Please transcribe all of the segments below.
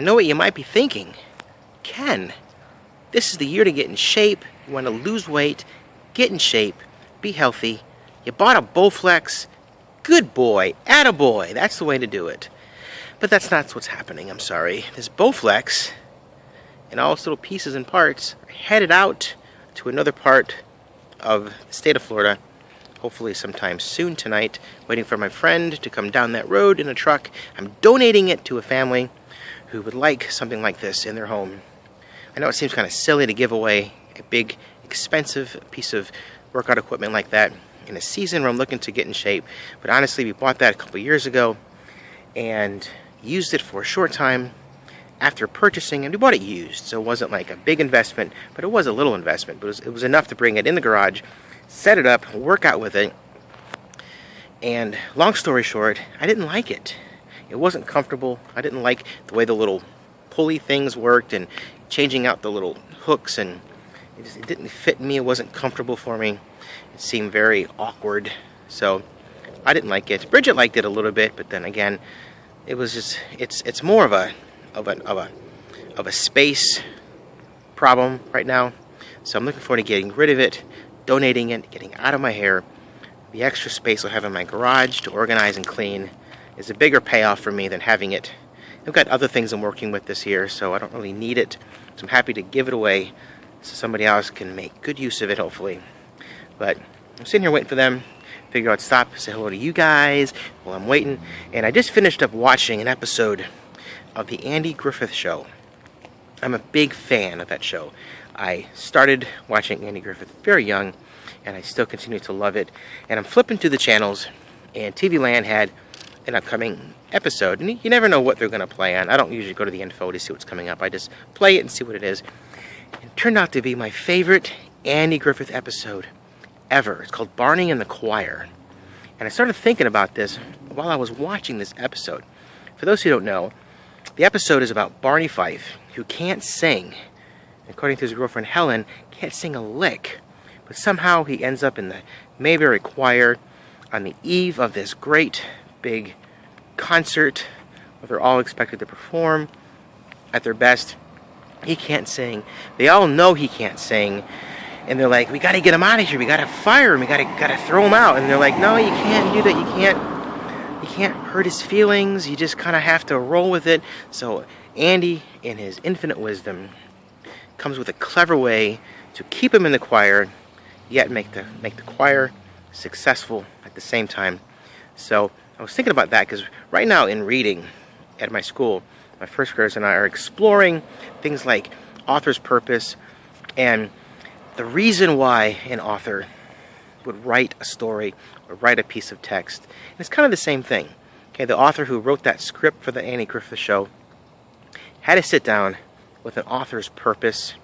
I know what you might be thinking. Ken, this is the year to get in shape. You want to lose weight, get in shape, be healthy. You bought a Bowflex. Good boy, attaboy. That's the way to do it. But that's not what's happening, I'm sorry. This Bowflex, and all its little pieces and parts, are headed out to another part of the state of Florida, hopefully sometime soon tonight, waiting for my friend to come down that road in a truck. I'm donating it to a family who would like something like this in their home. I know it seems kind of silly to give away a big, expensive piece of workout equipment like that in a season where I'm looking to get in shape, but honestly, we bought that a couple years ago and used it for a short time after purchasing, and we bought it used, so it wasn't like a big investment, but it was a little investment, but it was enough to bring it in the garage, set it up, work out with it, and long story short, I didn't like it. It wasn't comfortable. I didn't like the way the little pulley things worked and changing out the little hooks, and it didn't fit me. It wasn't comfortable for me. It seemed very awkward, so I didn't like it. Bridget liked it a little bit, but then again, it was just it's more of a space problem right now. So I'm looking forward to getting rid of it, donating it, getting out of my hair. The extra space I'll have in my garage to organize and clean is a bigger payoff for me than having it. I've got other things I'm working with this year, so I don't really need it. So I'm happy to give it away so somebody else can make good use of it, hopefully. But I'm sitting here waiting for them. Figure I'd stop, say hello to you guys while I'm waiting. And I just finished up watching an episode of The Andy Griffith Show. I'm a big fan of that show. I started watching Andy Griffith very young, and I still continue to love it. And I'm flipping through the channels, and TV Land had an upcoming episode. And you never know what they're going to play on. I don't usually go to the info to see what's coming up. I just play it and see what it is. It turned out to be my favorite Andy Griffith episode ever. It's called Barney and the Choir. And I started thinking about this while I was watching this episode. For those who don't know, the episode is about Barney Fife, who can't sing. According to his girlfriend Helen, can't sing a lick. But somehow he ends up in the Mayberry Choir on the eve of this great big concert where they're all expected to perform at their best. He can't sing. They all know he can't sing. And they're like, we got to get him out of here. We got to fire him. We got to throw him out. And they're like, no, you can't do that. You can't hurt his feelings. You just kind of have to roll with it. So Andy, in his infinite wisdom, comes with a clever way to keep him in the choir, yet make the choir successful at the same time. So I was thinking about that because right now in reading at my school, my first graders and I are exploring things like author's purpose and the reason why an author would write a story or write a piece of text. And it's kind of the same thing. Okay, the author who wrote that script for the Andy Griffith Show had to sit down with an author's purpose,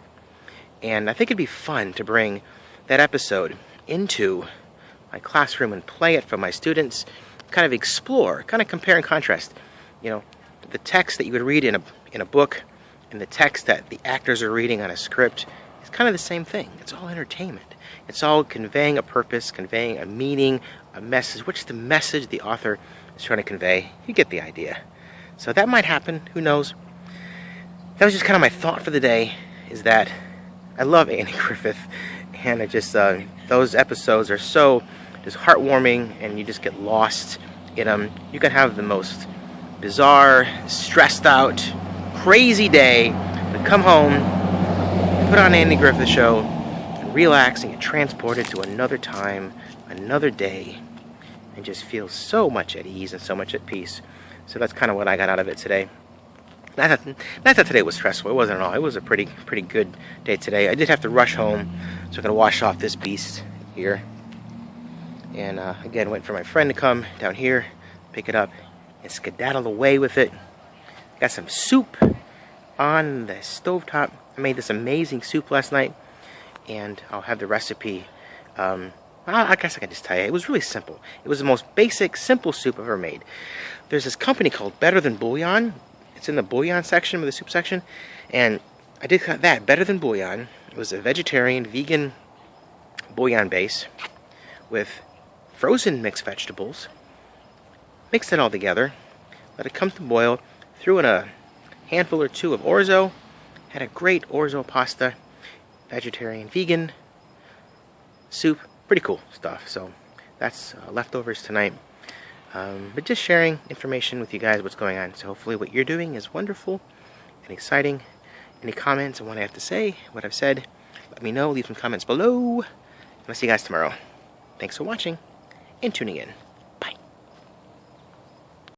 and I think it'd be fun to bring that episode into my classroom and play it for my students, kind of explore, kind of compare and contrast, you know, the text that you would read in a book and the text that the actors are reading on a script. It's kind of the same thing. It's all entertainment. It's all conveying a purpose, conveying a meaning, a message. What's the message the author is trying to convey? You get the idea. So that might happen. Who knows? That was just kind of my thought for the day, is that I love Andy Griffith, and I just, those episodes are so just heartwarming, and you just get lost in them. You can have the most bizarre, stressed out, crazy day, but come home, put on Andy Griffith Show, and relax and get transported to another time, another day, and just feel so much at ease and so much at peace. So that's kind of what I got out of it today. Not that today was stressful. It wasn't at all. It was a pretty good day today. I did have to rush home, so I'm going to wash off this beast here. And again, wait for my friend to come down here, pick it up, and skedaddle away with it. Got some soup on the stovetop. I made this amazing soup last night, and I'll have the recipe. I guess I can just tell you, it was really simple. It was the most basic, simple soup I've ever made. There's this company called Better Than Bouillon. It's in the bouillon section of the soup section, and I did that, Better Than Bouillon. It was a vegetarian, vegan bouillon base with frozen mixed vegetables. Mixed it all together, let it come to boil, threw in a handful or two of orzo. Had a great orzo pasta, vegetarian, vegan soup. Pretty cool stuff. So that's leftovers tonight. But just sharing information with you guys, what's going on. So hopefully what you're doing is wonderful and exciting. Any comments on what I have to say, what I've said, let me know. Leave some comments below. And I'll see you guys tomorrow. Thanks for watching and tuning in.